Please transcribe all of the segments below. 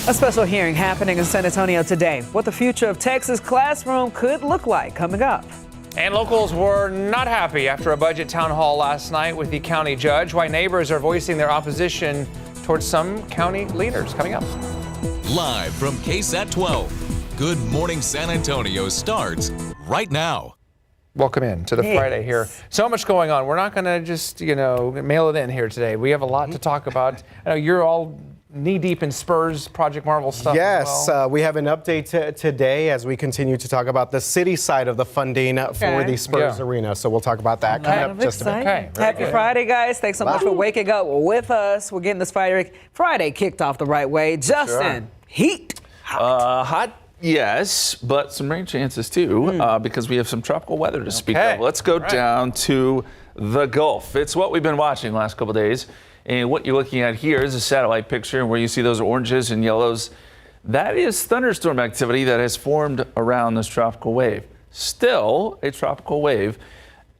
A special hearing happening in San Antonio today. What the future of Texas classroom could look like coming up. And locals were not happy after a budget town hall last night with the county judge. Why neighbors are voicing their opposition towards some county leaders. Coming up. Live from KSAT 12. Good Morning San Antonio starts right now. Welcome in to the Friday here. So much going on. We're not going to just, mail it in here today. We have a lot to talk about. I know you're all knee-deep in Spurs, Project Marvel stuff. Yes, as well. We have an update today as we continue to talk about the city side of the funding for the Spurs Arena. So we'll talk about that coming up just a bit. Okay, Happy Friday, guys. Thanks so much for waking up with us. We're getting this Friday kicked off the right way. Justin, heat. Hot. Yes, but some rain chances too, because we have some tropical weather to speak of. Let's go down to the Gulf. It's what we've been watching the last couple of days. And what you're looking at here is a satellite picture where you see those oranges and yellows. That is thunderstorm activity that has formed around this tropical wave. Still a tropical wave.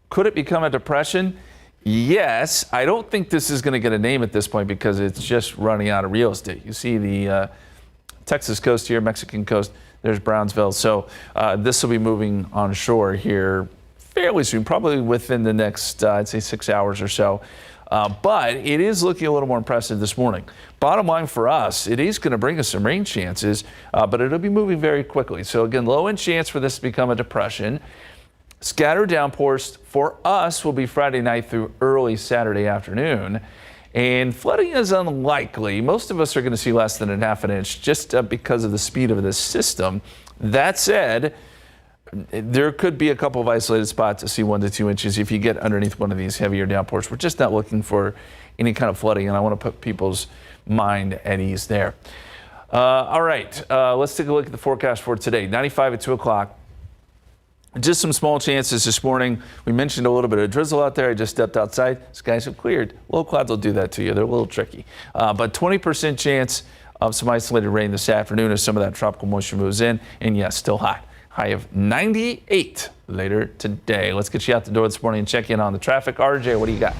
Could it become a depression? Yes. I don't think this is going to get a name at this point because it's just running out of real estate. You see the Texas coast here, Mexican coast. There's Brownsville. So this will be moving on shore here fairly soon, probably within the next, I'd say 6 hours or so. But it is looking a little more impressive this morning. Bottom line for us, it is going to bring us some rain chances, but it'll be moving very quickly. So again, low in chance for this to become a depression. Scattered downpours for us will be Friday night through early Saturday afternoon. And flooding is unlikely. Most of us are going to see less than ½ inch just because of the speed of this system. That said, there could be a couple of isolated spots to see 1 to 2 inches if you get underneath one of these heavier downpours. We're just not looking for any kind of flooding, and I want to put people's mind at ease there. All right, let's take a look at the forecast for today. 95 at 2 o'clock. Just some small chances this morning. We mentioned a little bit of drizzle out there. I just stepped outside. Skies have cleared. Low clouds will do that to you. They're a little tricky. But 20% chance of some isolated rain this afternoon as some of that tropical moisture moves in. And yes, still hot. High of 98 later today. Let's get you out the door this morning and check in on the traffic. RJ, what do you got?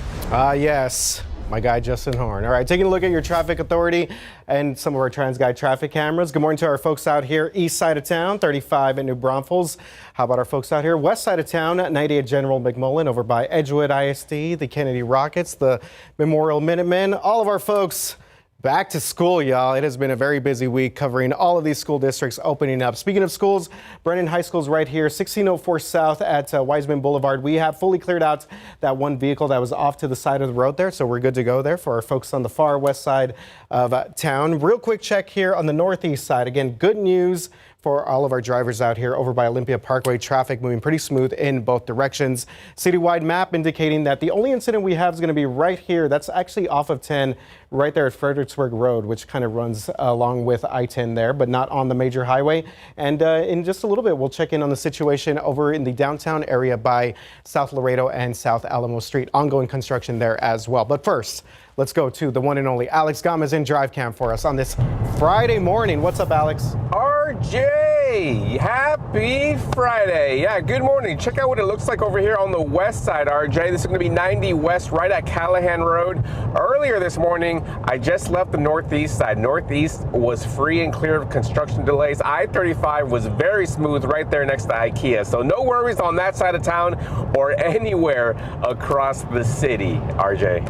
Yes, my guy Justin Horn. All right, taking a look at your traffic authority and some of our TransGuide traffic cameras. Good morning to our folks out here east side of town, 35 at New Braunfels. How about our folks out here west side of town, 90 at General McMullen, over by Edgewood ISD, the Kennedy Rockets, the Memorial Minutemen. All of our folks back to school, y'all. It has been a very busy week covering all of these school districts opening up. Speaking of schools, Brennan High School's right here, 1604 South at Wiseman Boulevard. We have fully cleared out that one vehicle that was off to the side of the road there, so we're good to go there for our folks on the far west side of town. Real quick check here on the northeast side. Again, good news for all of our drivers out here over by Olympia Parkway. Traffic moving pretty smooth in both directions. Citywide map indicating that the only incident we have is going to be right here. That's actually off of 10, right there at Fredericksburg Road, which kind of runs along with I-10 there, but not on the major highway. And in just a little bit, we'll check in on the situation over in the downtown area by South Laredo and South Alamo Street. Ongoing construction there as well. But first, let's go to the one and only Alex Gomez in Drive Cam for us on this Friday morning. What's up, Alex? RJ, happy Friday. Yeah, good morning. Check out what it looks like over here on the west side, RJ. This is going to be 90 West right at Callahan Road. Earlier this morning, I just left the northeast side. Northeast was free and clear of construction delays. I-35 was very smooth right there next to IKEA. So no worries on that side of town or anywhere across the city, RJ.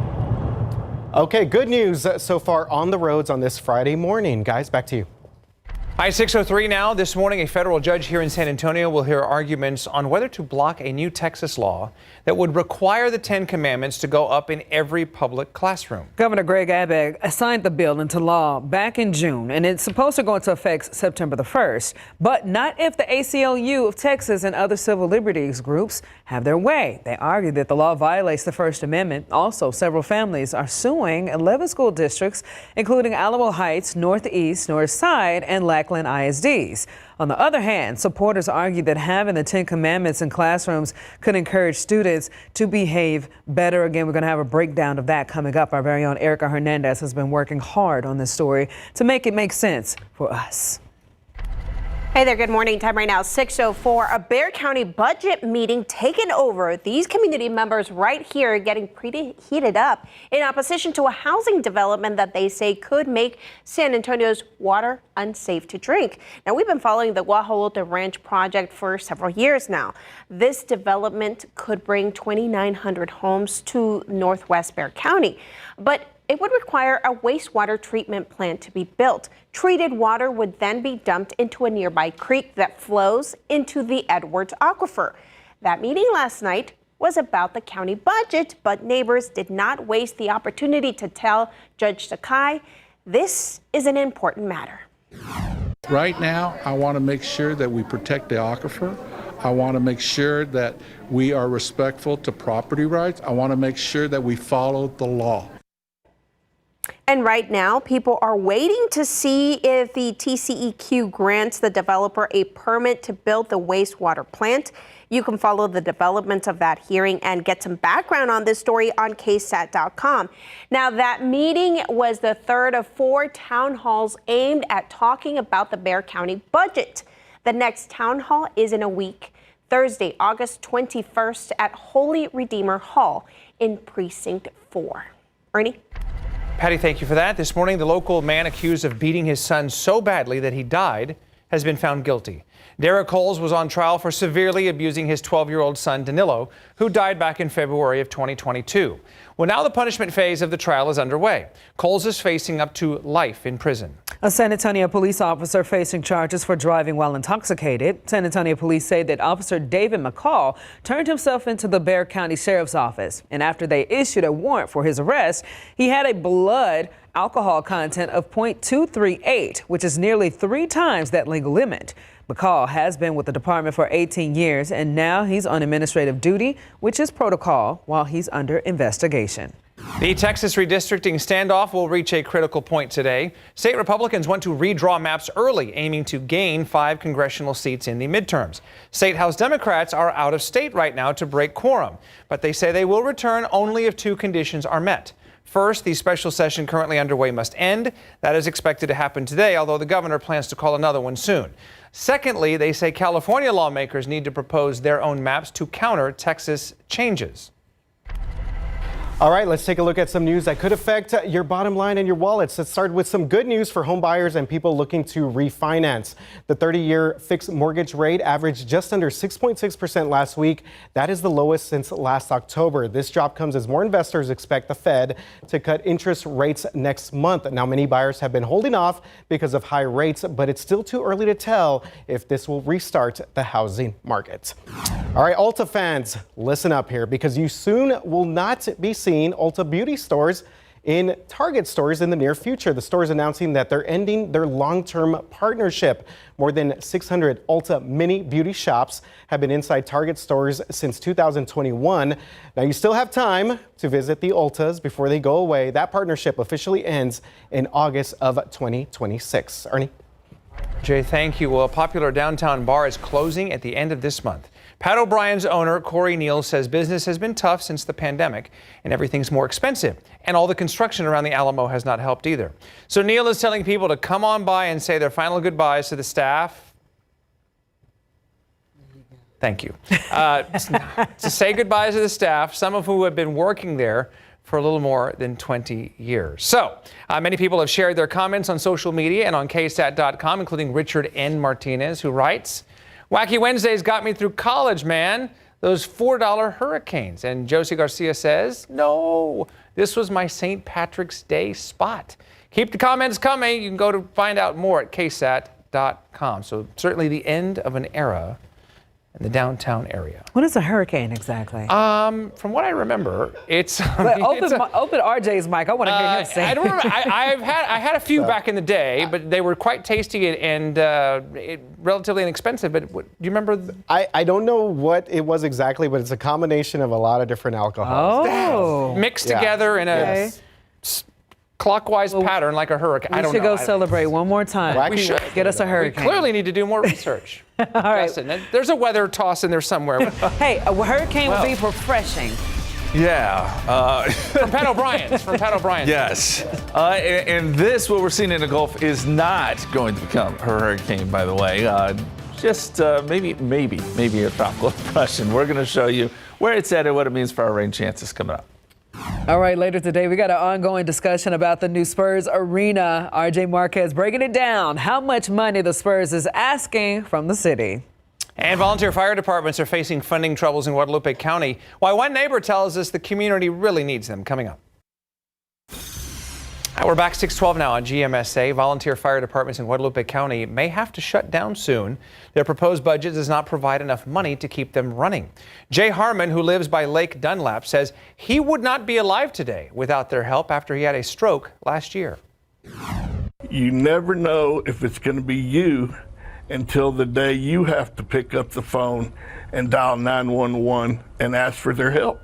Okay, good news so far on the roads on this Friday morning. Guys, back to you. I-603 now. This morning, a federal judge here in San Antonio will hear arguments on whether to block a new Texas law that would require the 10 Commandments to go up in every public classroom. Governor Greg Abbott signed the bill into law back in June, and it's supposed to go into effect September the 1st, but not if the ACLU of Texas and other civil liberties groups have their way. They argue that the law violates the First Amendment. Also, several families are suing 11 school districts, including Alamo Heights, Northeast, Northside, and Lackland ISDs. On the other hand, supporters argue that having the 10 Commandments in classrooms could encourage students to behave better. Again, we're going to have a breakdown of that coming up. Our very own Erica Hernandez has been working hard on this story to make it make sense for us. Hey there, good morning. Time right now, 6:04. A Bexar County budget meeting taken over. These community members right here getting pretty heated up in opposition to a housing development that they say could make San Antonio's water unsafe to drink. Now, we've been following the Guajolota Ranch project for several years now. This development could bring 2,900 homes to northwest Bexar County, but it would require a wastewater treatment plant to be built. Treated water would then be dumped into a nearby creek that flows into the Edwards Aquifer. That meeting last night was about the county budget, but neighbors did not waste the opportunity to tell Judge Sakai this is an important matter. Right now, I want to make sure that we protect the aquifer. I want to make sure that we are respectful to property rights. I want to make sure that we follow the law. And right now, people are waiting to see if the TCEQ grants the developer a permit to build the wastewater plant. You can follow the development of that hearing and get some background on this story on KSAT.com. Now, that meeting was the third of 4 town halls aimed at talking about the Bexar County budget. The next town hall is in a week, Thursday, August 21st at Holy Redeemer Hall in Precinct 4. Ernie? Patty, thank you for that. This morning, the local man accused of beating his son so badly that he died has been found guilty. Derek Coles was on trial for severely abusing his 12-year-old son, Danilo, who died back in February of 2022. Well, now the punishment phase of the trial is underway. Coles is facing up to life in prison. A San Antonio police officer facing charges for driving while intoxicated. San Antonio police say that Officer David McCall turned himself into the Bexar County Sheriff's Office. And after they issued a warrant for his arrest, he had a blood alcohol content of 0.238, which is nearly 3 times that legal limit. McCall has been with the department for 18 years, and now he's on administrative duty, which is protocol, while he's under investigation. The Texas redistricting standoff will reach a critical point today. State Republicans want to redraw maps early, aiming to gain 5 congressional seats in the midterms. State House Democrats are out of state right now to break quorum, but they say they will return only if 2 conditions are met. First, the special session currently underway must end. That is expected to happen today, although the governor plans to call another one soon. Secondly, they say California lawmakers need to propose their own maps to counter Texas changes. All right, let's take a look at some news that could affect your bottom line and your wallets. Let's start with some good news for home buyers and people looking to refinance. The 30-year fixed mortgage rate averaged just under 6.6% last week. That is the lowest since last October. This drop comes as more investors expect the Fed to cut interest rates next month. Now, many buyers have been holding off because of high rates, but it's still too early to tell if this will restart the housing market. All right, Ulta fans, listen up here because you soon will not be seeing Ulta beauty stores in Target stores in the near future. The store is announcing that they're ending their long-term partnership. More than 600 Ulta mini beauty shops have been inside Target stores since 2021. Now, you still have time to visit the Ultas before they go away. That partnership officially ends in August of 2026. Ernie? Jay, thank you. Well, a popular downtown bar is closing at the end of this month. Pat O'Brien's owner, Corey Neal, says business has been tough since the pandemic and everything's more expensive. And all the construction around the Alamo has not helped either. So Neal is telling people to come on by and say their final goodbyes to the staff. Thank you. To say goodbyes to the staff, some of who have been working there for a little more than 20 years. So many people have shared their comments on social media and on KSAT.com, including Richard N. Martinez, who writes, "Wacky Wednesdays got me through college, man. Those $4 hurricanes." And Josie Garcia says, "No, this was my St. Patrick's Day spot." Keep the comments coming. You can go to find out more at KSAT.com. So certainly the end of an era in the downtown area. What is a hurricane exactly? From what I remember, it's. Open RJ's mic. I want to hear him say. I don't remember. I had a few back in the day, but they were quite tasty and relatively inexpensive. But do you remember? I don't know what it was exactly, but it's a combination of a lot of different alcohols. Oh. Mixed together in a clockwise pattern like a hurricane. I don't know. We should go celebrate one more time. We should. Get us a hurricane. We clearly need to do more research. All right. Justin, there's a weather toss in there somewhere. Hey, a hurricane would be refreshing. Yeah. From Pat O'Brien's. From Pat O'Brien's. Yes. And this, what we're seeing in the Gulf, is not going to become a hurricane, by the way. Just maybe a tropical depression. We're going to show you where it's at and what it means for our rain chances coming up. All right, later today, we got an ongoing discussion about the new Spurs arena. RJ Marquez breaking it down, how much money the Spurs is asking from the city. And volunteer fire departments are facing funding troubles in Guadalupe County. Why one neighbor tells us the community really needs them. Coming up. We're back 6:12 now on GMSA. Volunteer fire departments in Guadalupe County may have to shut down soon. Their proposed budget does not provide enough money to keep them running. Jay Harmon, who lives by Lake Dunlap, says he would not be alive today without their help after he had a stroke last year. You never know if it's going to be you until the day you have to pick up the phone and dial 911 and ask for their help.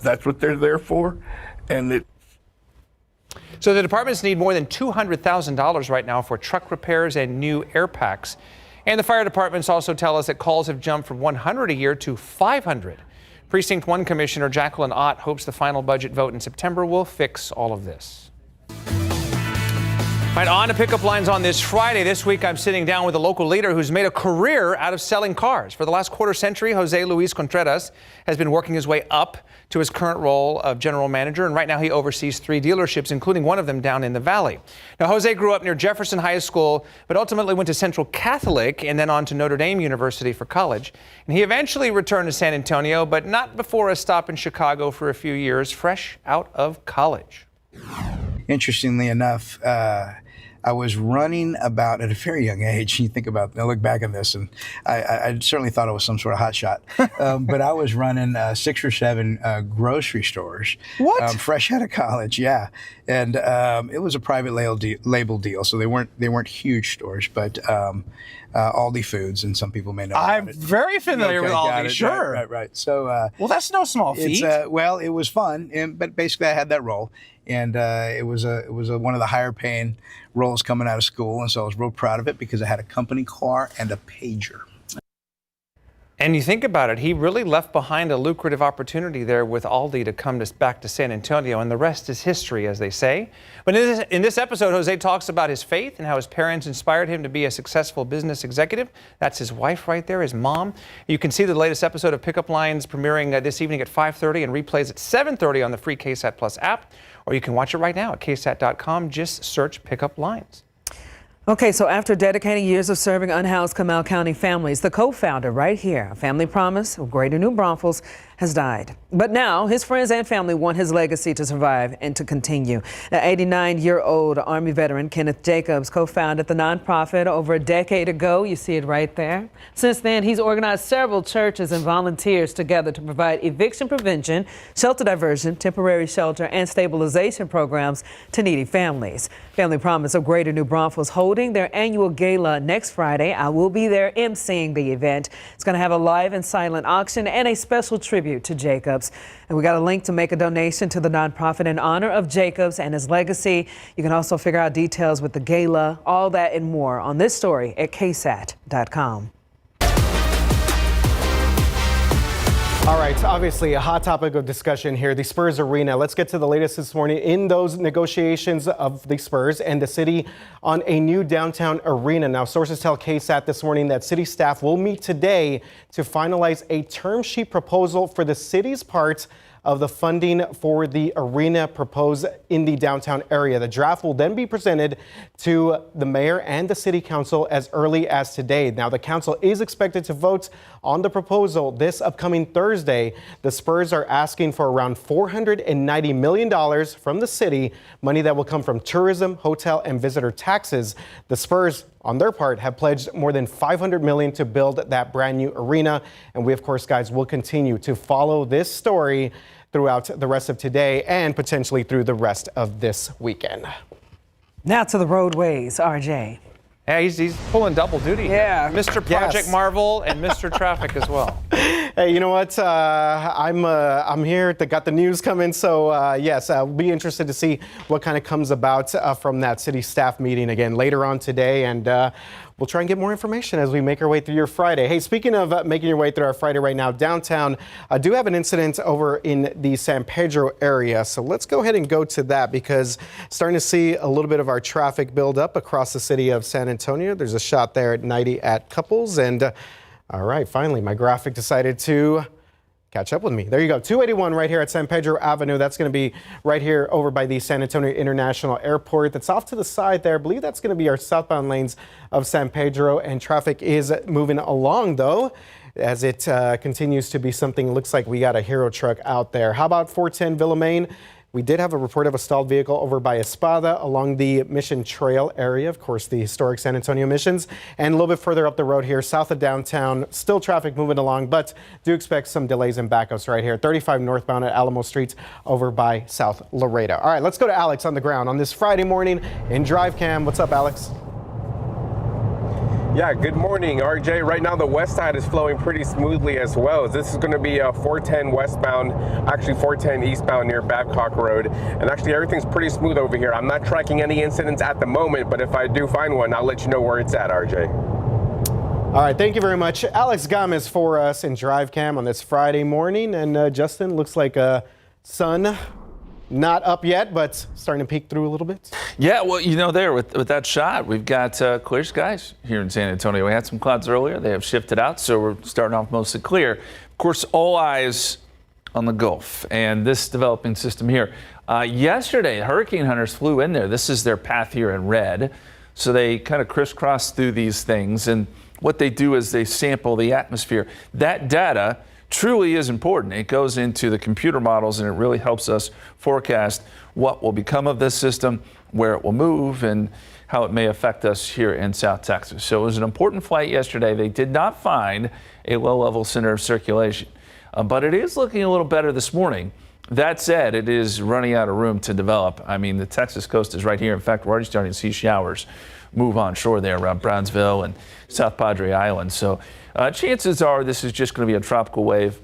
That's what they're there for. And So the departments need more than $200,000 right now for truck repairs and new air packs. And the fire departments also tell us that calls have jumped from 100 a year to 500. Precinct 1 Commissioner Jacqueline Ott hopes the final budget vote in September will fix all of this. Right, on to pickup lines on this Friday. This week, I'm sitting down with a local leader who's made a career out of selling cars. For the last quarter century, Jose Luis Contreras has been working his way up to his current role of general manager, and right now he oversees 3 dealerships, including one of them down in the valley. Now, Jose grew up near Jefferson High School, but ultimately went to Central Catholic and then on to Notre Dame University for college. And he eventually returned to San Antonio, but not before a stop in Chicago for a few years, fresh out of college. Interestingly enough, I was running about at a very young age. You think about, I look back on this, and I certainly thought I was some sort of hotshot. But I was running 6 or 7 grocery stores. What? Fresh out of college, yeah. And it was a private label deal, so they weren't huge stores, but Aldi Foods, and some people may know. I'm it. very familiar with Aldi, sure. Right. So, well, that's no small feat. Well, it was fun, but basically I had that role. And it was one of the higher paying roles coming out of school, and so I was real proud of it because I had a company car and a pager. And you think about it, he really left behind a lucrative opportunity there with Aldi to come back to San Antonio, and the rest is history, as they say. But in this episode, Jose talks about his faith and how his parents inspired him to be a successful business executive. That's his wife right there, his mom. You can see the latest episode of Pickup Lines premiering this evening at 5:30 and replays at 7:30 on the free KSAT Plus app, or you can watch it right now at KSAT.com. Just search Pickup Lines. Okay, so after dedicating years of serving unhoused Comal County families, the co-founder right here, a family promise of Greater New Braunfels, has died. But now his friends and family want his legacy to survive and to continue. The 89-year-old Army veteran Kenneth Jacobs co-founded the nonprofit over a decade ago. You see it right there. Since then, he's organized several churches and volunteers together to provide eviction prevention, shelter diversion, temporary shelter, and stabilization programs to needy families. Family Promise of Greater New Braunfels holding their annual gala next Friday. I will be there emceeing the event. It's going to have a live and silent auction and a special tribute to Jacobs. And we got a link to make a donation to the nonprofit in honor of Jacobs and his legacy. You can also figure out details with the gala, all that and more on this story at KSAT.com. All right, obviously a hot topic of discussion here, the Spurs arena. Let's get to the latest this morning in those negotiations of the Spurs and the city on a new downtown arena. Now, sources tell KSAT this morning that city staff will meet today to finalize a term sheet proposal for the city's part of the funding for the arena proposed in the downtown area. The draft will then be presented to the mayor and the city council as early as today. Now, the council is expected to vote on the proposal this upcoming Thursday. The Spurs are asking for around $490 million from the city, money that will come from tourism, hotel, and visitor taxes. The Spurs, on their part, have pledged more than $500 million to build that brand new arena. And we, of course, guys, will continue to follow this story throughout the rest of today and potentially through the rest of this weekend. Now to the roadways, RJ. Yeah, he's pulling double duty. Yeah. Mr. Project Marvel and Mr. Traffic as well. Hey, you know what? I'm here. Got the news coming. So yes, I'll be interested to see what kind of comes about from that city staff meeting again later on today, and we'll try and get more information as we make our way through your Friday. Hey, speaking of making your way through our Friday right now, downtown, I do have an incident over in the San Pedro area. So let's go ahead and go to that because starting to see a little bit of our traffic build up across the city of San Antonio. There's a shot there at 90 at Couples. And all right, finally, my graphic decided to catch up with me. There you go. 281 right here at San Pedro Avenue. That's going to be right here over by the San Antonio International Airport. That's off to the side there. I believe that's going to be our southbound lanes of San Pedro. And traffic is moving along, though, as it continues to be something. Looks like we got a hero truck out there. How about 410 Villa Main? We did have a report of a stalled vehicle over by Espada along the Mission Trail area, of course, the historic San Antonio Missions. And a little bit further up the road here, south of downtown, still traffic moving along, but do expect some delays and backups right here. 35 northbound at Alamo Street over by South Laredo. All right, let's go to Alex on the ground on this Friday morning in Drive Cam. What's up, Alex? Yeah, good morning, RJ. Right now, the west side is flowing pretty smoothly as well. This is going to be 410 westbound, actually 410 eastbound near Babcock Road. And actually, everything's pretty smooth over here. I'm not tracking any incidents at the moment, but if I do find one, I'll let you know where it's at, RJ. All right, thank you very much. Alex Gomez for us in Drive Cam on this Friday morning. And Justin, looks like sun not up yet, but starting to peek through a little bit. Yeah, well, you know, there with that shot, we've got clear skies here in San Antonio. We had some clouds earlier. They have shifted out, so we're starting off mostly clear. Of course, all eyes on the Gulf and this developing system here. Yesterday, hurricane hunters flew in there. This is their path here in red. So they kind of crisscross through these things, and what they do is they sample the atmosphere. That data truly is important. It goes into the computer models and it really helps us forecast what will become of this system, where it will move, and how it may affect us here in South Texas. So it was an important flight yesterday. They did not find a low-level center of circulation, but it is looking a little better this morning. That said, it is running out of room to develop. I mean, the Texas coast is right here. In fact, we're already starting to see showers move on shore there around Brownsville and South Padre Island. So chances are this is just going to be a tropical wave,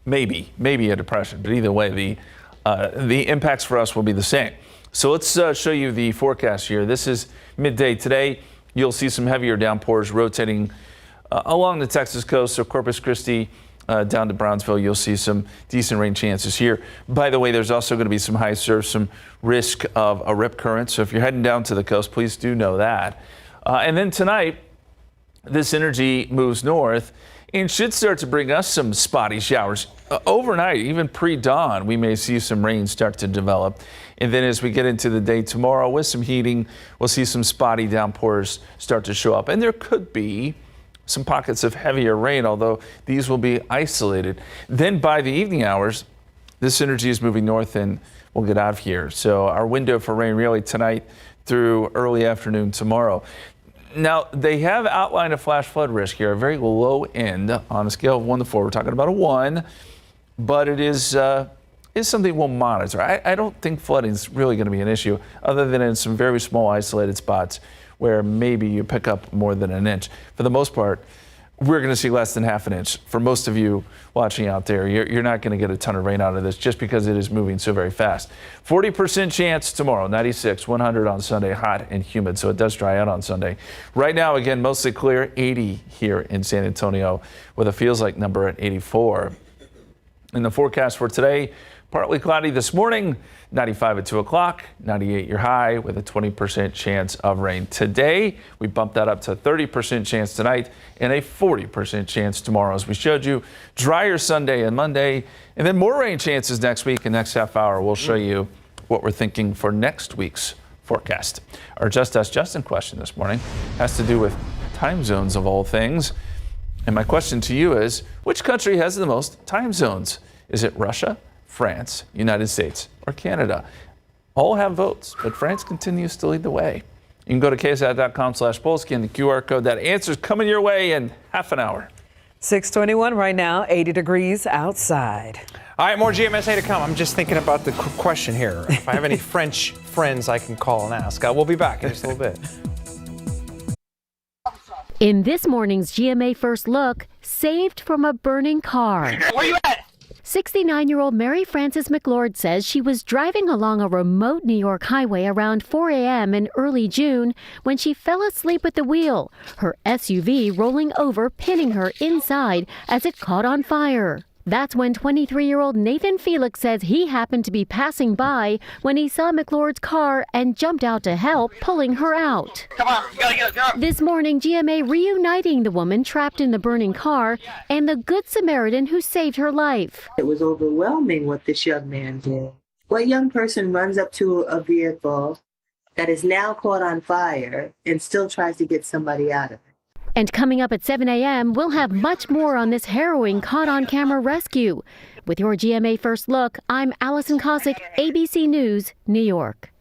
maybe a depression, but either way, the impacts for us will be the same. So let's show you the forecast here. This is midday today. You'll see some heavier downpours rotating along the Texas coast, so Corpus Christi down to Brownsville. You'll see some decent rain chances here. By the way, there's also going to be some high surf, some risk of a rip current. So if you're heading down to the coast, please do know that. And then tonight, this energy moves north and should start to bring us some spotty showers. Overnight, even pre-dawn, we may see some rain start to develop. And then as we get into the day tomorrow with some heating, we'll see some spotty downpours start to show up. And there could be some pockets of heavier rain, although these will be isolated. Then by the evening hours, this energy is moving north and we'll get out of here. So our window for rain really tonight through early afternoon tomorrow. Now, they have outlined a flash flood risk here, a very low end on a scale of 1 to 4. We're talking about a 1, but it is something we'll monitor. I don't think flooding is really going to be an issue, other than in some very small isolated spots where maybe you pick up more than an inch. For the most part, we're going to see less than half an inch. For most of you watching out there, you're not going to get a ton of rain out of this just because it is moving so very fast. 40% chance tomorrow, 96, 100 on Sunday, hot and humid, so it does dry out on Sunday. Right now, again, mostly clear, 80 here in San Antonio with a feels like number at 84. In the forecast for today, partly cloudy this morning, 95 at 2 o'clock, 98 your high with a 20% chance of rain. Today, we bumped that up to 30% chance tonight and a 40% chance tomorrow. As we showed you, drier Sunday and Monday, and then more rain chances next week. And next half hour, we'll show you what we're thinking for next week's forecast. Our Just Ask Justin question this morning has to do with time zones of all things. And my question to you is, which country has the most time zones? Is it Russia, France, United States, or Canada? All have votes, but France continues to lead the way. You can go to KSAT.com/poll, scan the QR code. That answer's coming your way in half an hour. 621 right now, 80 degrees outside. All right, more GMSA to come. I'm just thinking about the question here. If I have any French friends I can call and ask. We'll be back in just a little bit. In this morning's GMA First Look, saved from a burning car. Where you at? 69-year-old Mary Frances McLord says she was driving along a remote New York highway around 4 a.m. in early June when she fell asleep at the wheel, her SUV rolling over, pinning her inside as it caught on fire. That's when 23-year-old Nathan Felix says he happened to be passing by when he saw McLord's car and jumped out to help, pulling her out. Come on, you gotta get up. This morning, GMA reuniting the woman trapped in the burning car and the Good Samaritan who saved her life. It was overwhelming what this young man did. What young person runs up to a vehicle that is now caught on fire and still tries to get somebody out of it? And coming up at 7 a.m., we'll have much more on this harrowing caught-on-camera rescue. With your GMA First Look, I'm Allison Cossack, ABC News, New York.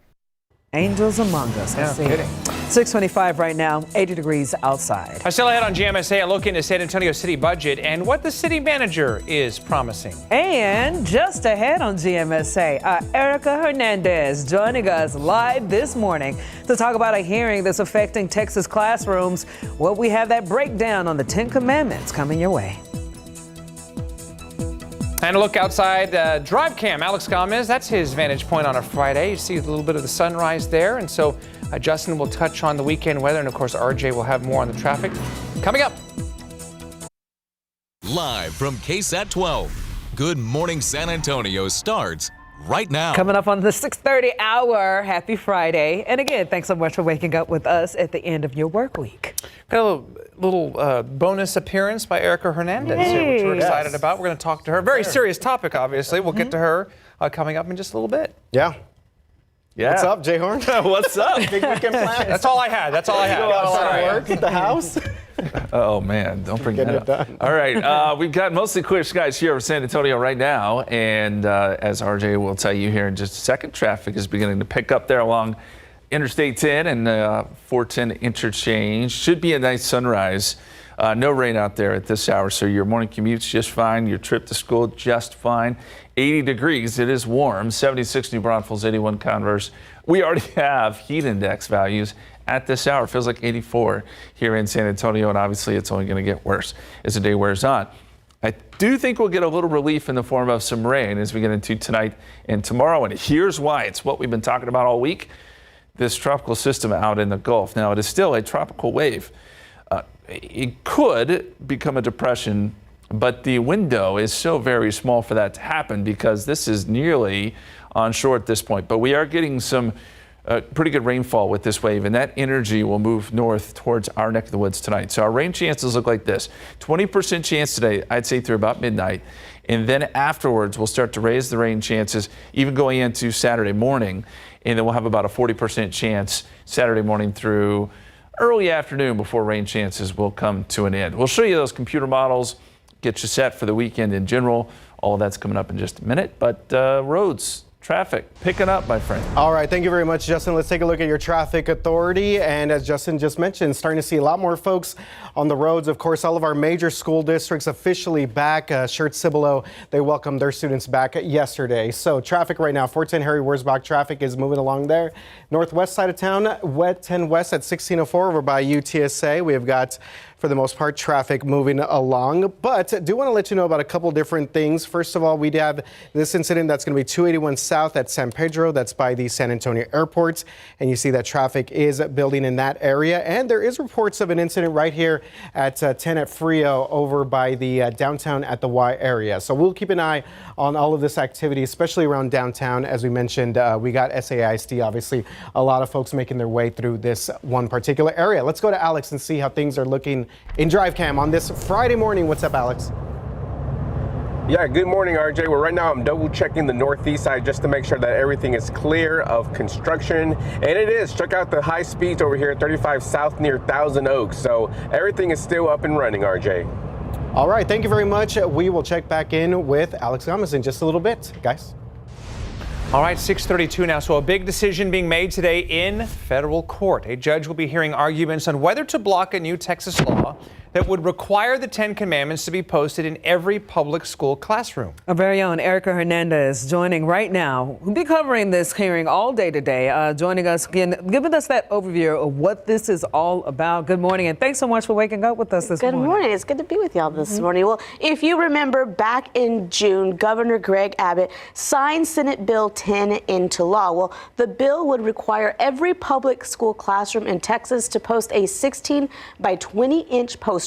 Angels among us. Yeah, kidding. 625 right now, 80 degrees outside. I still ahead on GMSA, a look into San Antonio city budget and what the city manager is promising. And just ahead on GMSA, Erica Hernandez joining us live this morning to talk about a hearing that's affecting Texas classrooms. Well, we have that breakdown on the 10 Commandments coming your way. And a look outside Drive Cam, Alex Gomez, that's his vantage point on a Friday. You see a little bit of the sunrise there. And so Justin will touch on the weekend weather. And of course, RJ will have more on the traffic coming up. Live from KSAT 12, Good Morning San Antonio starts right now. Coming up on the 6:30 hour, happy Friday. And again, thanks so much for waking up with us at the end of your work week. Got a little bonus appearance by Erica Hernandez here, which we're excited about. We're going to talk to her. Very serious topic, obviously. We'll get to her coming up in just a little bit. Yeah. Yeah. What's up, Jay Horn? What's up? Big weekend plans. That's all I had. That's all I had. Work at the house. Oh, man, don't bring Getting that up. it done. All right, we've got mostly clear skies here over San Antonio right now. And as RJ will tell you here in just a second, traffic is beginning to pick up there along Interstate 10 and 410 interchange. Should be a nice sunrise. No rain out there at this hour, so your morning commute's just fine. Your trip to school just fine. 80 degrees, it is warm. 76 New Braunfels, 81 Converse. We already have heat index values at this hour. It feels like 84 here in San Antonio, and obviously it's only going to get worse as the day wears on. I do think we'll get a little relief in the form of some rain as we get into tonight and tomorrow, and here's why. It's what we've been talking about all week. This tropical system out in the Gulf. Now, it is still a tropical wave. It could become a depression, but the window is so very small for that to happen because this is nearly on shore at this point. But we are getting some pretty good rainfall with this wave, and that energy will move north towards our neck of the woods tonight. So our rain chances look like this. 20% chance today, I'd say through about midnight. And then afterwards, we'll start to raise the rain chances, even going into Saturday morning. And then we'll have about a 40% chance Saturday morning through early afternoon before rain chances will come to an end. We'll show you those computer models, get you set for the weekend in general. All of that's coming up in just a minute. But roads, traffic picking up, my friend. All right, thank you very much, Justin. Let's take a look at your traffic authority. And as Justin just mentioned, starting to see a lot more folks on the roads. Of course, all of our major school districts officially back. Schertz-Cibolo, they welcomed their students back yesterday. So traffic right now, 410 Harry Wurzbach traffic is moving along there. Northwest side of town, 10 West at 1604 over by UTSA. We have got, for the most part, traffic moving along. But I do want to let you know about a couple different things. First of all, we have this incident that's going to be 281 South at San Pedro. That's by the San Antonio Airport. And you see that traffic is building in that area. And there is reports of an incident right here at 10 at Frio over by the downtown at the Y area. So we'll keep an eye on all of this activity, especially around downtown. As we mentioned, we got SAISD, obviously, a lot of folks making their way through this one particular area. Let's go to Alex and see how things are looking in Drive Cam on this Friday morning. What's up, Alex? Yeah, good morning, RJ. Well, right now I'm double checking the northeast side just to make sure that everything is clear of construction. And it is. Check out the high speeds over here at 35 South near Thousand Oaks. So everything is still up and running, RJ. All right, thank you very much. We will check back in with Alex Gomez in just a little bit, guys. All right, 6:32 now. So a big decision being made today in federal court. A judge will be hearing arguments on whether to block a new Texas law that would require the 10 Commandments to be posted in every public school classroom. Our very own Erica Hernandez joining right now. We'll be covering this hearing all day today. Joining us again, giving us that overview of what this is all about. Good morning, and thanks so much for waking up with us this morning. Good morning. It's good to be with y'all this morning. Well, if you remember back in June, Governor Greg Abbott signed Senate Bill 10 into law. Well, the bill would require every public school classroom in Texas to post a 16 by 20-inch poster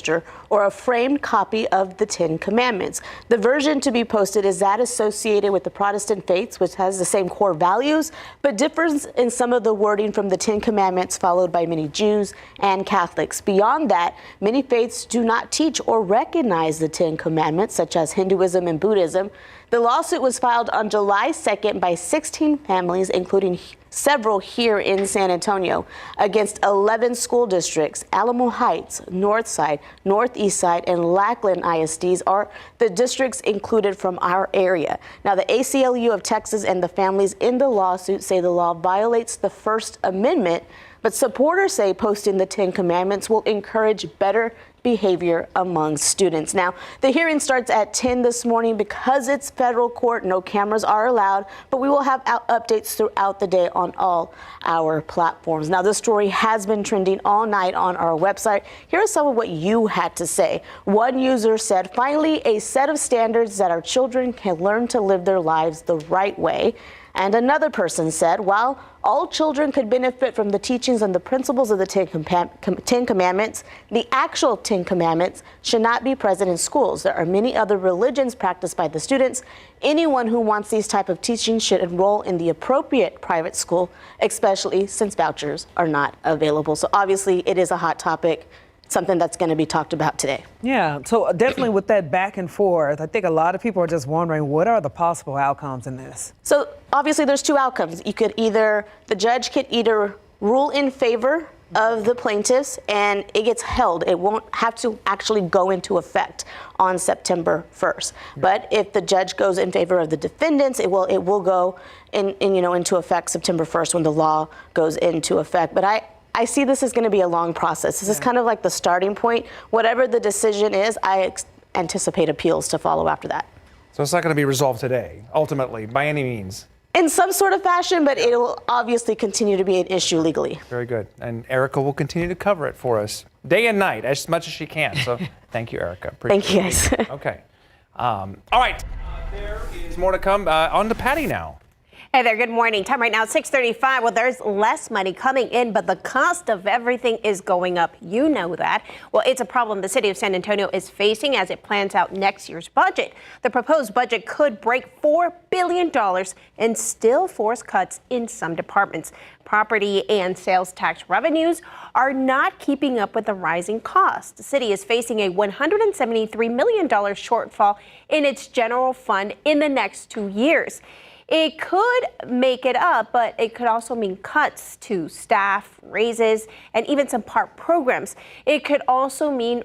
or a framed copy of the 10 Commandments. The version to be posted is that associated with the Protestant faiths, which has the same core values, but differs in some of the wording from the 10 Commandments followed by many Jews and Catholics. Beyond that, many faiths do not teach or recognize the 10 Commandments, such as Hinduism and Buddhism. The lawsuit was filed on July 2nd by 16 families, including several here in San Antonio, against 11 school districts. Alamo Heights, Northside, Northeast Side, and Lackland ISDs are the districts included from our area. Now, the ACLU of Texas and the families in the lawsuit say the law violates the First Amendment, but supporters say posting the 10 Commandments will encourage better behavior among students. Now, the hearing starts at 10 this morning. Because it's federal court, no cameras are allowed, but we will have updates throughout the day on all our platforms. Now, this story has been trending all night on our website. Here are some of what you had to say. One user said, "Finally, a set of standards that our children can learn to live their lives the right way." And another person said, "While all children could benefit from the teachings and the principles of the 10 Commandments, the actual 10 Commandments should not be present in schools. There are many other religions practiced by the students. Anyone who wants these type of teachings should enroll in the appropriate private school, especially since vouchers are not available." So obviously it is a hot topic, something that's going to be talked about today. Yeah, so definitely with that back and forth, I think a lot of people are just wondering, what are the possible outcomes in this? So obviously there's two outcomes. The judge could either rule in favor of the plaintiffs and it gets held. It won't have to actually go into effect on September 1st. But if the judge goes in favor of the defendants, it will go into effect September 1st when the law goes into effect. But I see this as going to be a long process. This is kind of like the starting point. Whatever the decision is, I anticipate appeals to follow after that. So it's not going to be resolved today, ultimately, by any means. In some sort of fashion, but it will obviously continue to be an issue legally. Very good. And Erica will continue to cover it for us day and night as much as she can. So thank you, Erica. Thank you, guys. Okay. All right. There is more to come. On to Patty now. Hey there, good morning. Time right now, 6:35. Well, there's less money coming in, but the cost of everything is going up. You know that. Well, it's a problem the city of San Antonio is facing as it plans out next year's budget. The proposed budget could break $4 billion and still force cuts in some departments. Property and sales tax revenues are not keeping up with the rising costs. The city is facing a $173 million shortfall in its general fund in the next 2 years. It could make it up, but it could also mean cuts to staff, raises, and even some park programs. It could also mean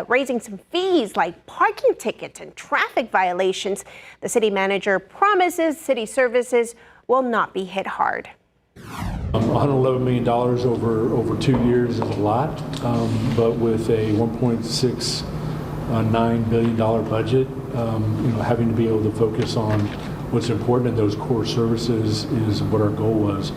raising some fees like parking tickets and traffic violations. The city manager promises city services will not be hit hard. $111 million over 2 years is a lot, but with a $1.69 billion budget, having to be able to focus on what's important in those core services is what our goal was.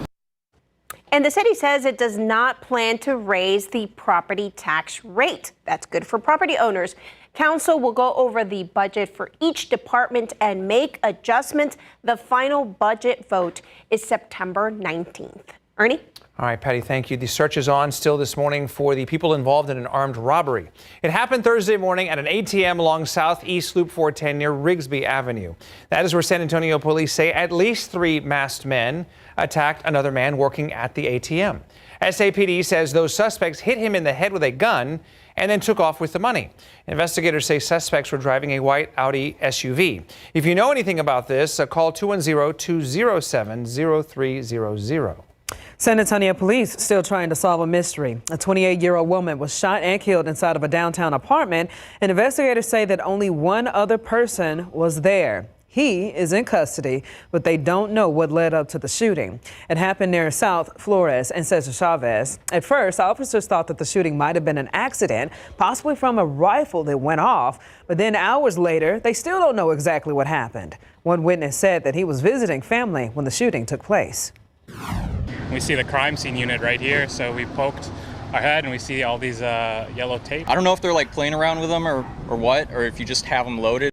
And the city says it does not plan to raise the property tax rate. That's good for property owners. Council will go over the budget for each department and make adjustments. The final budget vote is September 19th. Ernie? All right, Patty, thank you. The search is on still this morning for the people involved in an armed robbery. It happened Thursday morning at an ATM along Southeast Loop 410 near Rigsby Avenue. That is where San Antonio police say at least 3 masked men attacked another man working at the ATM. SAPD says those suspects hit him in the head with a gun and then took off with the money. Investigators say suspects were driving a white Audi SUV. If you know anything about this, call 210-207-0300. San Antonio police still trying to solve a mystery. A 28-year-old woman was shot and killed inside of a downtown apartment, and investigators say that only one other person was there. He is in custody, but they don't know what led up to the shooting. It happened near South Flores and Cesar Chavez. At first, officers thought that the shooting might have been an accident, possibly from a rifle that went off. But then hours later, they still don't know exactly what happened. One witness said that he was visiting family when the shooting took place. We see the crime scene unit right here, so we poked our head and we see all these yellow tape. I don't know if they're like playing around with them or what, or if you just have them loaded.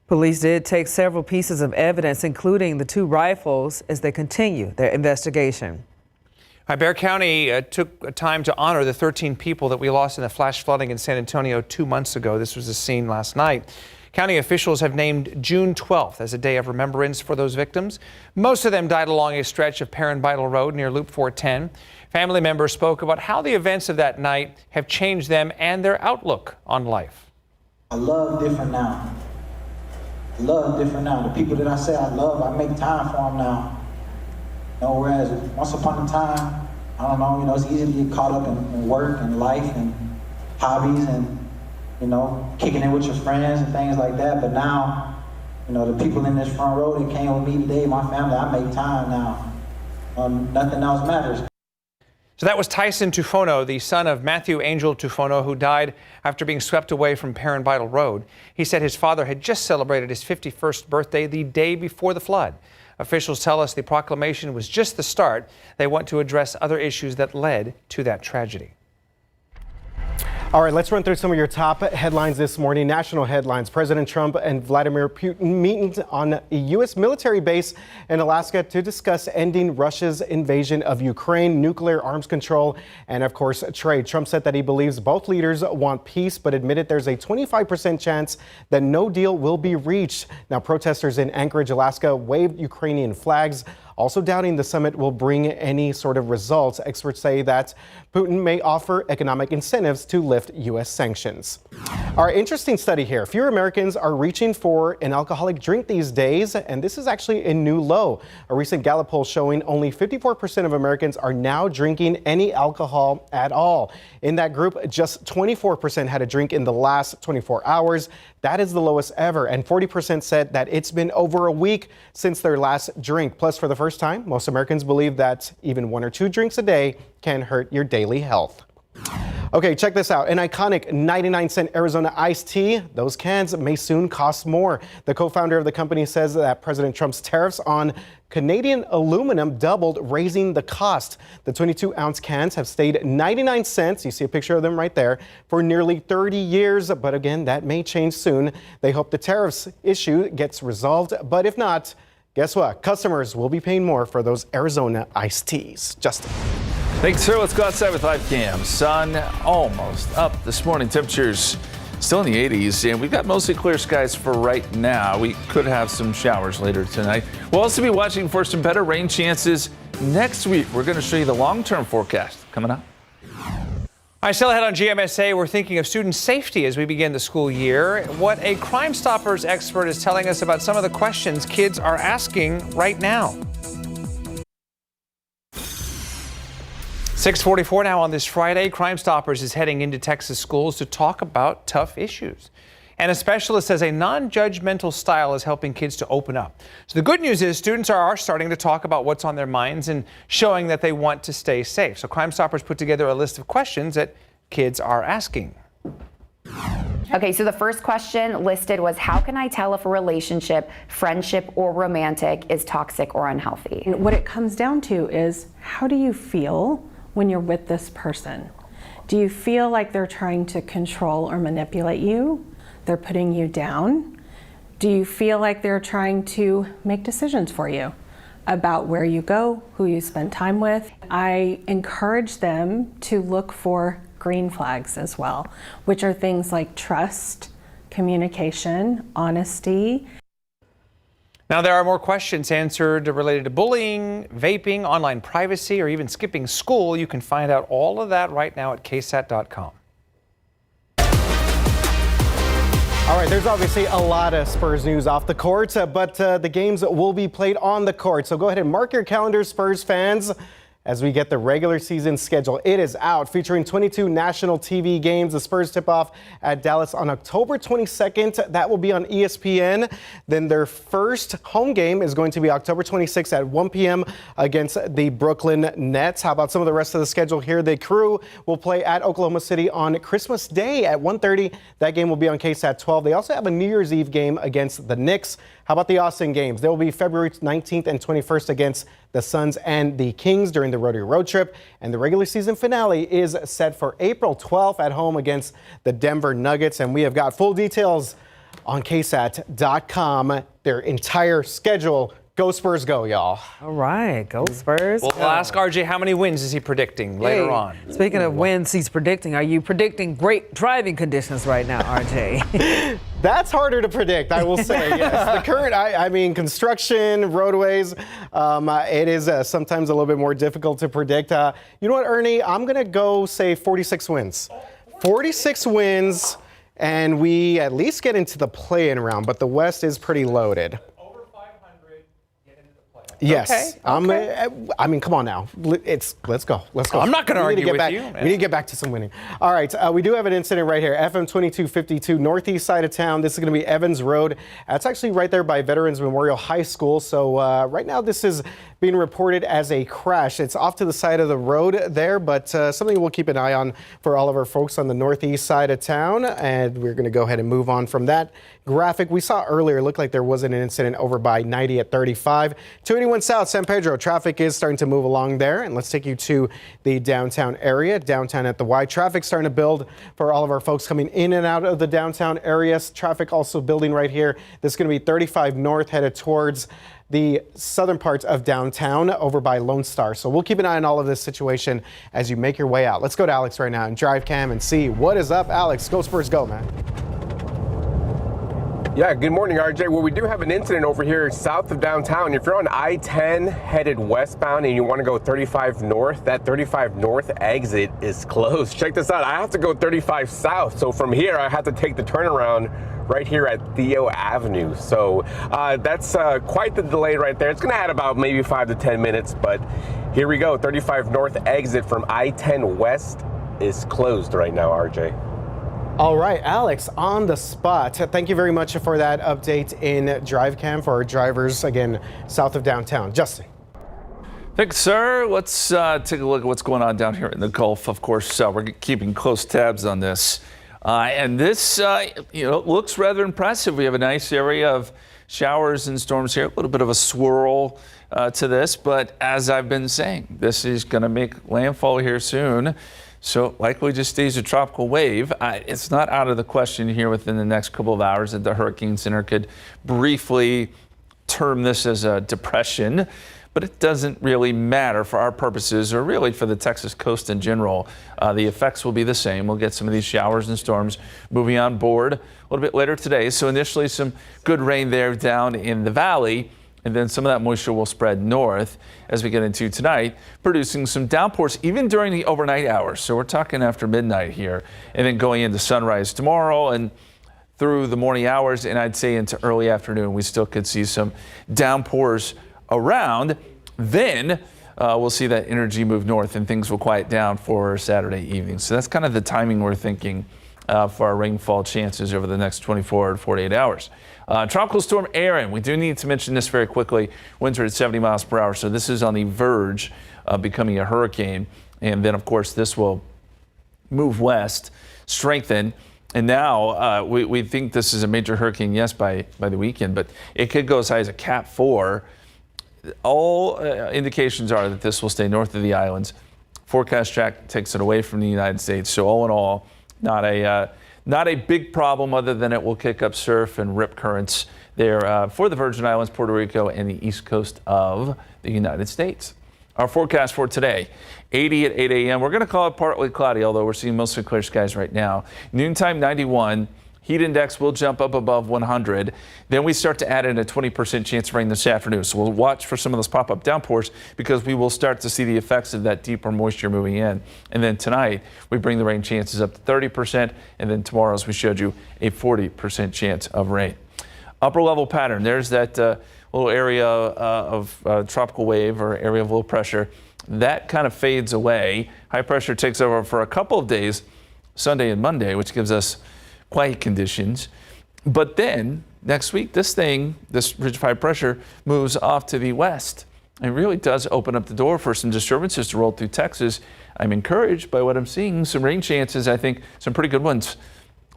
Police did take several pieces of evidence, including the 2 rifles, as they continue their investigation. Bexar County took time to honor the 13 people that we lost in the flash flooding in San Antonio 2 months ago. This was the scene last night. County officials have named June 12th as a day of remembrance for those victims. Most of them died along a stretch of Perrin Vital Road near Loop 410. Family members spoke about how the events of that night have changed them and their outlook on life. I love different now. The people that I say I love, I make time for them now. Whereas once upon a time, I don't know, it's easy to get caught up in work and life and hobbies and, kicking it with your friends and things like that. But now, the people in this front row that came with me today, my family, I make time now. Nothing else matters. So that was Tyson Tufono, the son of Matthew Angel Tufono, who died after being swept away from Perrin Vital Road. He said his father had just celebrated his 51st birthday the day before the flood. Officials tell us the proclamation was just the start. They want to address other issues that led to that tragedy. All right, let's run through some of your top headlines this morning. National headlines. President Trump and Vladimir Putin meeting on a U.S. military base in Alaska to discuss ending Russia's invasion of Ukraine, nuclear arms control, and, of course, trade. Trump said that he believes both leaders want peace, but admitted there's a 25% chance that no deal will be reached. Now, protesters in Anchorage, Alaska, waved Ukrainian flags, also doubting the summit will bring any sort of results. Experts say that Putin may offer economic incentives to lift U.S. sanctions. Our interesting study here. Fewer Americans are reaching for an alcoholic drink these days, and this is actually a new low. A recent Gallup poll showing only 54% of Americans are now drinking any alcohol at all. In that group, just 24% had a drink in the last 24 hours. That is the lowest ever, and 40% said that it's been over a week since their last drink. Plus, for the first time, most Americans believe that even 1 or 2 drinks a day can hurt your daily health. Okay, check this out. An iconic 99-cent Arizona iced tea. Those cans may soon cost more. The co-founder of the company says that President Trump's tariffs on Canadian aluminum doubled, raising the cost. The 22-ounce cans have stayed 99 cents, you see a picture of them right there, for nearly 30 years. But again, that may change soon. They hope the tariffs issue gets resolved. But if not, guess what? Customers will be paying more for those Arizona iced teas. Justin. Thanks, sir. Let's go outside with live cam. Sun almost up this morning. Temperatures still in the 80s, and we've got mostly clear skies for right now. We could have some showers later tonight. We'll also be watching for some better rain chances next week. We're going to show you the long-term forecast coming up. I still ahead on GMSA, we're thinking of student safety as we begin the school year. What a Crime Stoppers expert is telling us about some of the questions kids are asking right now. 6:44 now on this Friday. Crime Stoppers is heading into Texas schools to talk about tough issues. And a specialist says a non-judgmental style is helping kids to open up. So the good news is students are starting to talk about what's on their minds and showing that they want to stay safe. So Crime Stoppers put together a list of questions that kids are asking. Okay, so the first question listed was, how can I tell if a relationship, friendship, or romantic is toxic or unhealthy? What it comes down to is, how do you feel when you're with this person? Do you feel like they're trying to control or manipulate you? They're putting you down? Do you feel like they're trying to make decisions for you about where you go, who you spend time with? I encourage them to look for green flags as well, which are things like trust, communication, honesty. Now, there are more questions answered related to bullying, vaping, online privacy, or even skipping school. You can find out all of that right now at KSAT.com. All right, there's obviously a lot of Spurs news off the court, but the games will be played on the court. So go ahead and mark your calendars, Spurs fans. as we get the regular season schedule. It is out, featuring 22 national TV games. The Spurs tip off at Dallas on October 22nd. That will be on ESPN. Then their first home game is going to be October 26th at 1 p.m. against the Brooklyn Nets. How about some of the rest of the schedule here? The Crew will play at Oklahoma City on Christmas Day at 1:30. That game will be on KSAT 12. They also have a New Year's Eve game against the Knicks. How about the Austin games? They will be February 19th and 21st against the Suns and the Kings during the Rodeo Road Trip. And the regular season finale is set for April 12th at home against the Denver Nuggets. And we have got full details on KSAT.com, their entire schedule. Go Spurs, go, y'all. All right, go Spurs. We'll ask RJ how many wins is he predicting later on. Speaking of wins he's predicting, are you predicting great driving conditions right now, RJ? That's harder to predict, I will say. Yes, the current, I mean, construction, roadways, it is sometimes a little bit more difficult to predict. You know what, Ernie? I'm going to go say 46 wins. 46 wins, and we at least get into the play-in round, but the West is pretty loaded. Yes. Okay. I mean, come on now. Let's go. I'm not going to argue with you. We need to get back to some winning. All right. We do have an incident right here. FM 2252, northeast side of town. This is going to be Evans Road. It's actually right there by Veterans Memorial High School. So right now this is being reported as a crash. It's off to the side of the road there, but something we'll keep an eye on for all of our folks on the northeast side of town. And we're going to go ahead and move on from that graphic we saw earlier. It looked like there wasn't an incident over by 90 at 35. 281 South San Pedro. Traffic is starting to move along there. And let's take you to the downtown area. Downtown at the Y. Traffic starting to build for all of our folks coming in and out of the downtown areas. Traffic also building right here. This is going to be 35 north headed towards the southern parts of downtown over by Lone Star. So we'll keep an eye on all of this situation as you make your way out. Let's go to Alex right now and drive cam and see what is up. Alex, go Spurs, go, man. Yeah, good morning, RJ. Well, we do have an incident over here south of downtown. If you're on I-10 headed westbound and you want to go 35 north, that 35 north exit is closed. Check this out. I have to go 35 south. So from here, I have to take the turnaround right here at Theo Avenue. So that's quite the delay right there. It's going to add about maybe 5 to 10 minutes, but here we go. 35 north exit from I-10 west is closed right now, RJ. All right, Alex, on the spot. Thank you very much for that update in Drive Cam for our drivers, again, south of downtown. Justin. Thanks, sir. Let's take a look at what's going on down here in the Gulf. Of course, we're keeping close tabs on this. And this, looks rather impressive. We have a nice area of showers and storms here, a little bit of a swirl to this. But as I've been saying, this is going to make landfall here soon. So likely just stays a tropical wave. It's not out of the question here within the next couple of hours that the Hurricane Center could briefly term this as a depression, but it doesn't really matter for our purposes or really for the Texas coast in general. The effects will be the same. We'll get some of these showers and storms moving on board a little bit later today. So initially some good rain there down in the valley. And then some of that moisture will spread north as we get into tonight, producing some downpours even during the overnight hours. So we're talking after midnight here and then going into sunrise tomorrow and through the morning hours. And I'd say into early afternoon, we still could see some downpours around. Then we'll see that energy move north and things will quiet down for Saturday evening. So that's kind of the timing we're thinking for our rainfall chances over the next 24 to 48 hours. Tropical storm Aaron, we do need to mention this very quickly. Winds are at 70 miles per hour, so this is on the verge of becoming a hurricane. And then, of course, this will move west, strengthen. And now we think this is a major hurricane, yes, by the weekend, but it could go as high as a Cat 4. All indications are that this will stay north of the islands. Forecast track takes it away from the United States. So all in all, not a big problem other than it will kick up surf and rip currents there for the Virgin Islands, Puerto Rico, and the east coast of the United States. Our forecast for today, 80 at 8 a.m. We're going to call it partly cloudy, although we're seeing mostly clear skies right now. Noontime 91. Heat index will jump up above 100. Then we start to add in a 20% chance of rain this afternoon. So we'll watch for some of those pop-up downpours because we will start to see the effects of that deeper moisture moving in. And then tonight, we bring the rain chances up to 30%. And then tomorrow, as we showed you, a 40% chance of rain. Upper level pattern. There's that little area of tropical wave or area of low pressure that kind of fades away. High pressure takes over for a couple of days, Sunday and Monday, which gives us quiet conditions. But then next week, this ridge of high pressure moves off to the west. It really does open up the door for some disturbances to roll through Texas. I'm encouraged by what I'm seeing. Some rain chances, I think, some pretty good ones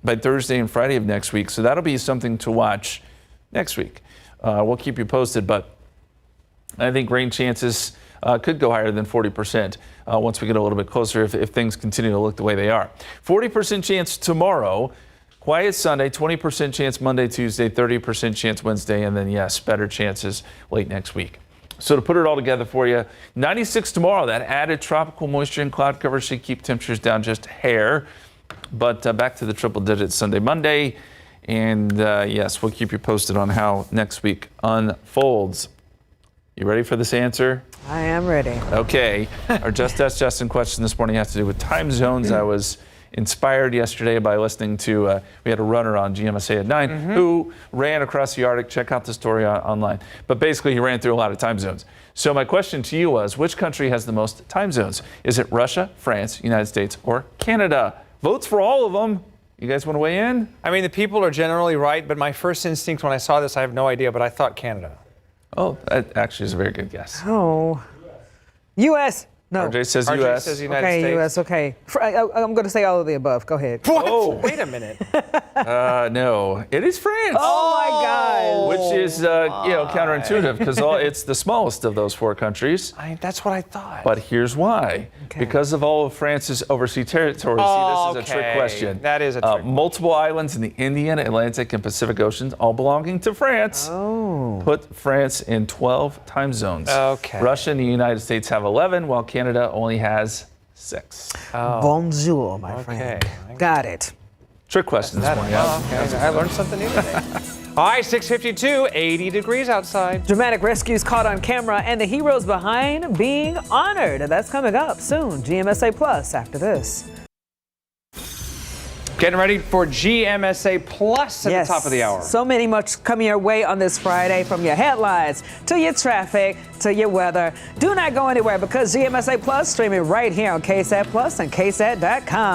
by Thursday and Friday of next week. So that'll be something to watch next week. We'll keep you posted, but I think rain chances could go higher than 40% once we get a little bit closer if things continue to look the way they are. 40% chance tomorrow. Quiet Sunday, 20% chance Monday, Tuesday, 30% chance Wednesday, and then, yes, better chances late next week. So to put it all together for you, 96 tomorrow. That added tropical moisture and cloud cover should keep temperatures down just a hair. But back to the triple digits Sunday, Monday. And, yes, we'll keep you posted on how next week unfolds. You ready for this answer? I am ready. Okay. Our Just Ask Justin question this morning has to do with time zones. I was inspired yesterday by listening to, we had a runner on GMSA at 9 who ran across the Arctic. Check out the story online. But basically, he ran through a lot of time zones. So my question to you was, which country has the most time zones? Is it Russia, France, United States, or Canada? Votes for all of them. You guys want to weigh in? I mean, the people are generally right, but my first instinct when I saw this, I have no idea, but I thought Canada. Oh, that actually is a very good guess. Oh. U.S. No. RJ says RJ U.S. says United Okay, States. U.S. Okay. I'm going to say all of the above. Go ahead. What? Oh. Wait a minute. No, it is France. Oh my God. Which is, counterintuitive because it's the smallest of those four countries. That's what I thought. But here's why. Okay. Because of all of France's overseas territory. See, this is a trick question. That is a trick. Multiple islands in the Indian, Atlantic, and Pacific Oceans, all belonging to France. Oh. Put France in 12 time zones. Okay. Russia and the United States have 11, while Canada only has 6. Bonjour, my friend. Got it. Trick question this morning. Okay. I learned something new today. All right, 6:52, 80 degrees outside. Dramatic rescues caught on camera and the heroes behind being honored. That's coming up soon. GMSA Plus after this. Getting ready for GMSA Plus at the top of the hour. So many much coming your way on this Friday, from your headlines to your traffic to your weather. Do not go anywhere because GMSA Plus streaming right here on KSAT Plus and KSAT.com.